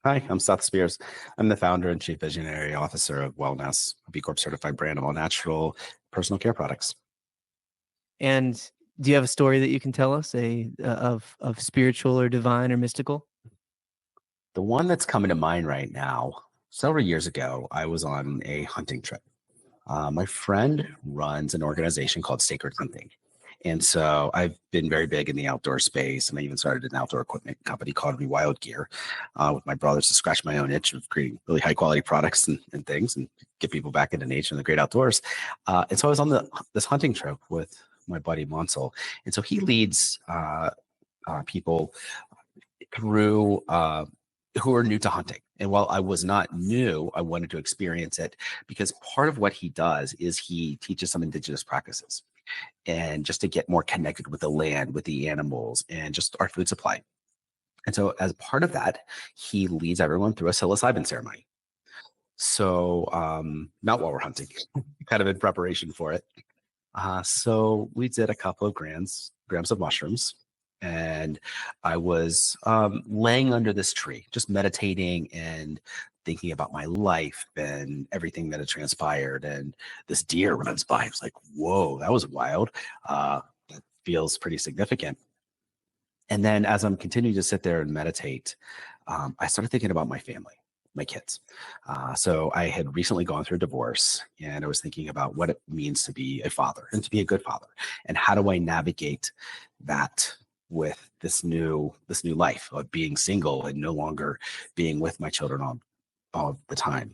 Hi, I'm Seth Spears. I'm the founder and chief visionary officer of Wellness, a B Corp certified brand of all natural personal care products. And do you have a story that you can tell us, of spiritual or divine or mystical? The one that's coming to mind right now, several years ago, I was on a hunting trip. My friend runs an organization called Sacred Hunting. And so I've been very big in the outdoor space, and I even started an outdoor equipment company called Rewild Gear with my brothers to scratch my own itch of creating really high quality products and things and get people back into nature and the great outdoors. And so I was on this hunting trip with my buddy Monsell. And so he leads people through who are new to hunting. And while I was not new, I wanted to experience it because part of what he does is he teaches some indigenous practices and just to get more connected with the land, with the animals, and just our food supply. And so, as part of that, he leads everyone through a psilocybin ceremony. So, not while we're hunting, kind of in preparation for it. So we did a couple of grams of mushrooms, and I was laying under this tree, just meditating and thinking about my life and everything that had transpired. And this deer runs by. I was like, "Whoa, that was wild. That feels pretty significant." And then as I'm continuing to sit there and meditate, I started thinking about my family, my kids. So I had recently gone through a divorce, and I was thinking about what it means to be a father and to be a good father, and how do I navigate that with this new life of being single and no longer being with my children all the time.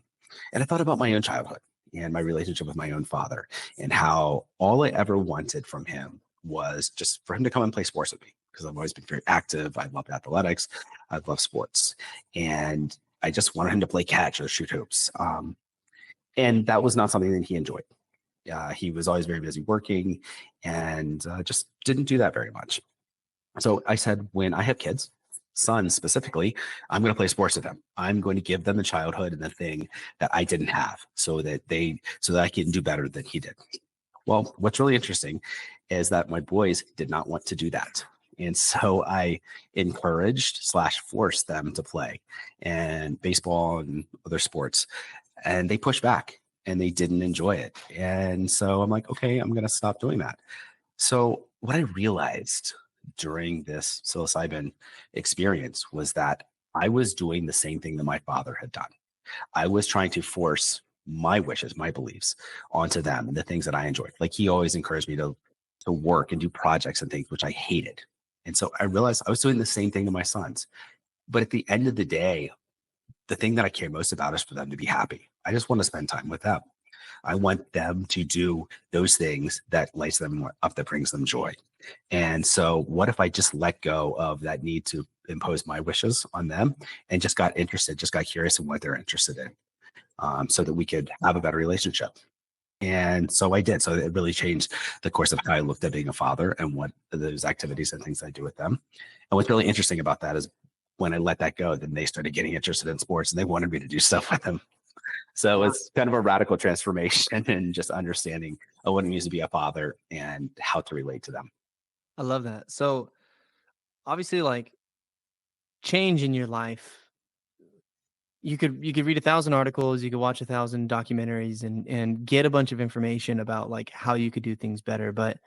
And I thought about my own childhood and my relationship with my own father, and how all I ever wanted from him was just for him to come and play sports with me, because I've always been very active. I loved athletics. I love sports. And I just wanted him to play catch or shoot hoops. And that was not something that he enjoyed. He was always very busy working and just didn't do that very much. So I said, when I have kids, sons specifically, I'm going to play sports with them. I'm going to give them the childhood and the thing that I didn't have, so that I can do better than he did. Well, what's really interesting is that my boys did not want to do that. And so I encouraged / forced them to play and baseball and other sports. And they pushed back and they didn't enjoy it. And so I'm like, okay, I'm going to stop doing that. So what I realized during this psilocybin experience was that I was doing the same thing that my father had done. I was trying to force my wishes, my beliefs onto them and the things that I enjoyed. Like he always encouraged me to work and do projects and things which I hated. And so I realized I was doing the same thing to my sons. But at the end of the day, the thing that I care most about is for them to be happy. I just want to spend time with them. I want them to do those things that lights them up, that brings them joy. And so what if I just let go of that need to impose my wishes on them and just got interested, just got curious in what they're interested in, so that we could have a better relationship. And so I did. So it really changed the course of how I looked at being a father and what those activities and things I do with them. And what's really interesting about that is when I let that go, then they started getting interested in sports and they wanted me to do stuff with them. So Wow. it's kind of a radical transformation and just understanding of what it means to be a father and how to relate to them. I love that. So obviously, like, change in your life, you could read 1,000 articles, you could watch 1,000 documentaries, and get a bunch of information about like how you could do things better. But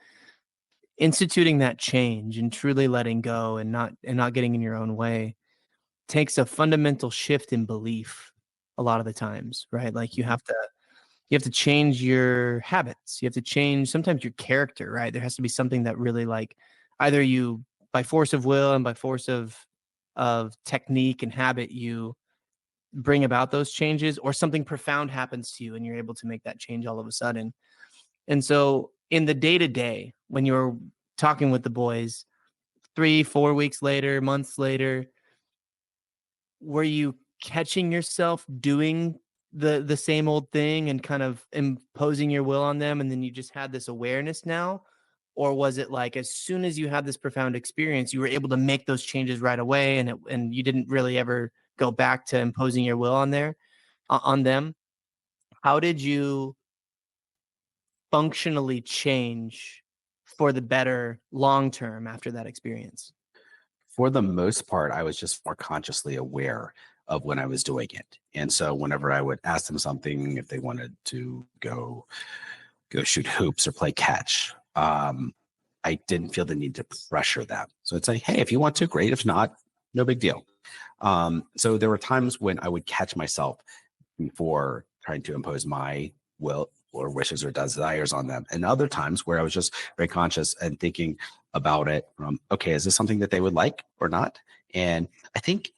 instituting that change and truly letting go and not getting in your own way takes a fundamental shift in belief a lot of the times, right? Like you have to change your habits. You have to change sometimes your character, right? There has to be something that really, like, either you, by force of will and by force of technique and habit, you bring about those changes, or something profound happens to you and you're able to make that change all of a sudden. And so in the day to day, when you're talking with the boys 3, 4 weeks later, months later, were you catching yourself doing the same old thing and kind of imposing your will on them, and then you just had this awareness now? Or was it like as soon as you had this profound experience, you were able to make those changes right away, and you didn't really ever go back to imposing your will on them? How did you functionally change for the better long term after that experience? For the most part, I was just more consciously aware of when I was doing it. And so whenever I would ask them something, if they wanted to go shoot hoops or play catch, I didn't feel the need to pressure them. So it's like, hey, if you want to, great. If not, no big deal. So there were times when I would catch myself before trying to impose my will or wishes or desires on them. And other times where I was just very conscious and thinking about it from, okay, is this something that they would like or not? And I think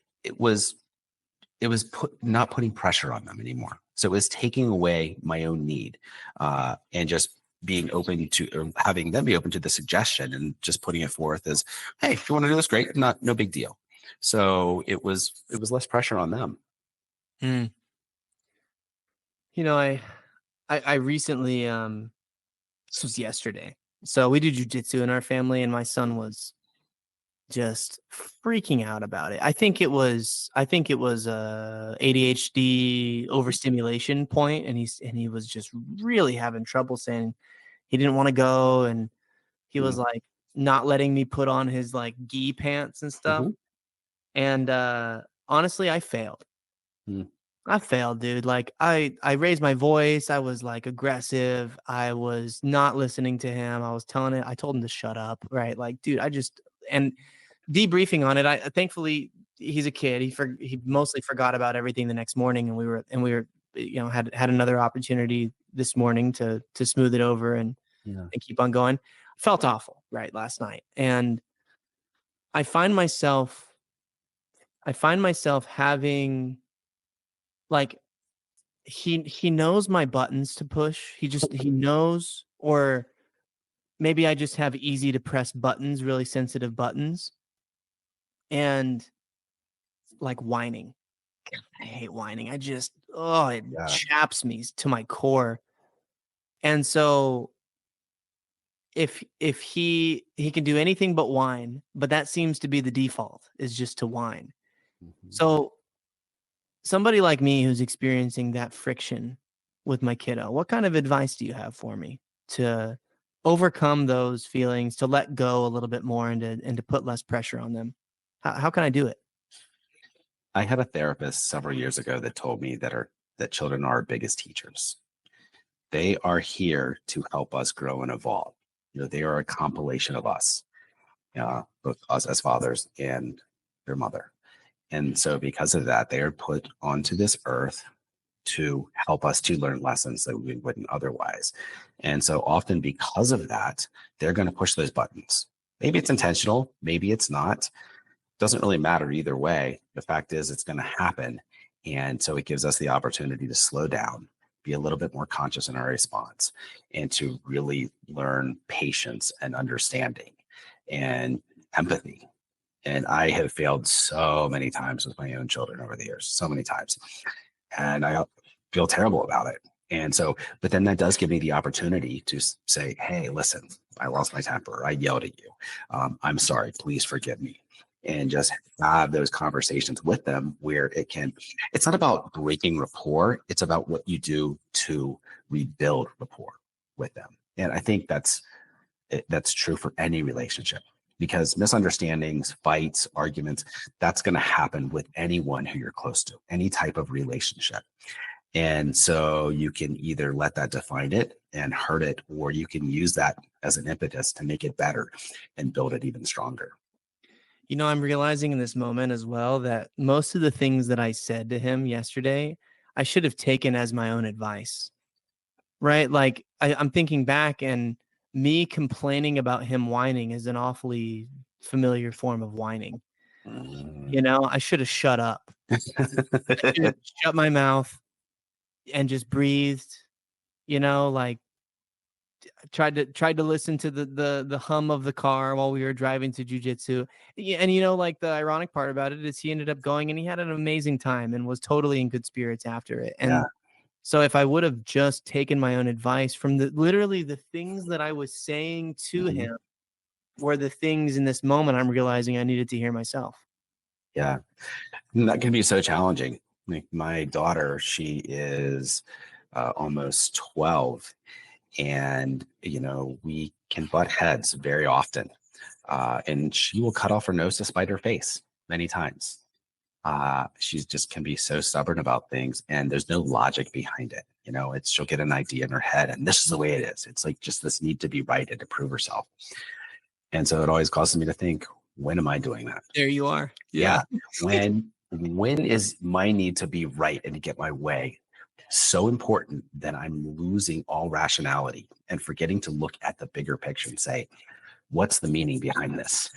not putting pressure on them anymore. So it was taking away my own need, and just being open to, or having them be open to the suggestion and just putting it forth as, hey, if you want to do this, great. If not, no big deal. So it was less pressure on them. Mm. You know, I recently, this was yesterday. So we do jujitsu in our family, and my son was just freaking out about it. I think it was a ADHD overstimulation point, and he was just really having trouble saying he didn't want to go, and he was like not letting me put on his like gi pants and stuff. Mm-hmm. And honestly, I failed. Mm. I failed, dude. Like I raised my voice. I was like aggressive. I was not listening to him. I told him to shut up, right? Like, dude, and debriefing on it, I thankfully he's a kid. He mostly forgot about everything the next morning, and we were had another opportunity this morning to smooth it over and keep on going. Felt awful, right, last night. And I find myself having, like, he knows my buttons to push. He knows, or maybe I just have easy to press buttons, really sensitive buttons. And like whining. I hate whining. It chaps me to my core. And so if he can do anything but whine, but that seems to be the default, is just to whine. Mm-hmm. So somebody like me who's experiencing that friction with my kiddo, what kind of advice do you have for me to overcome those feelings, to let go a little bit more, and to put less pressure on them? How can I do it? I had a therapist several years ago that told me that children are our biggest teachers. They are here to help us grow and evolve. They are a compilation of us, both us as fathers and their mother. And so because of that, they are put onto this earth to help us to learn lessons that we wouldn't otherwise. And so often because of that, they're going to push those buttons. Maybe it's intentional, maybe it's not. Doesn't really matter either way. The fact is it's going to happen. And so it gives us the opportunity to slow down, be a little bit more conscious in our response, and to really learn patience and understanding and empathy. And I have failed so many times with my own children over the years, so many times. And I feel terrible about it. And so, but then that does give me the opportunity to say, hey, listen, I lost my temper. I yelled at you. I'm sorry. Please forgive me. And just have those conversations with them where it's not about breaking rapport. It's about what you do to rebuild rapport with them. And I think that's true for any relationship, because misunderstandings, fights, arguments, that's going to happen with anyone who you're close to, any type of relationship. And so you can either let that define it and hurt it, or you can use that as an impetus to make it better and build it even stronger. I'm realizing in this moment as well that most of the things that I said to him yesterday, I should have taken as my own advice, right? Like I'm thinking back, and me complaining about him whining is an awfully familiar form of whining. I should have shut up. I should have shut my mouth and just breathed, like tried to listen to the hum of the car while we were driving to jujitsu. And like the ironic part about it is he ended up going, and he had an amazing time and was totally in good spirits after it. And so if I would have just taken my own advice from literally the things that I was saying to him were the things in this moment I'm realizing I needed to hear myself. Yeah. And that can be so challenging. Like my daughter, she is almost 12, and we can butt heads very often, and she will cut off her nose to spite her face many times. She's just can be so stubborn about things, and there's no logic behind it. She'll get an idea in her head, and this is the way it is. It's like just this need to be right and to prove herself. And so it always causes me to think, when am I doing that? There you are. Yeah. When is my need to be right and to get my way so important that I'm losing all rationality and forgetting to look at the bigger picture and say, what's the meaning behind this?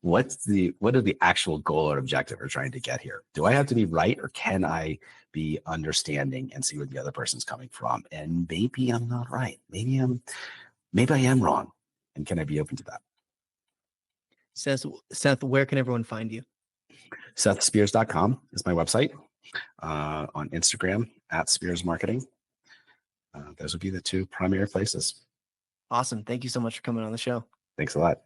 What is the actual goal or objective we're trying to get here? Do I have to be right, or can I be understanding and see where the other person's coming from? And maybe I'm not right. Maybe I am wrong. And can I be open to that? Seth, where can everyone find you? SethSpears.com is my website. On Instagram @Spears Marketing. Those would be the two primary places. Awesome. Thank you so much for coming on the show. Thanks a lot.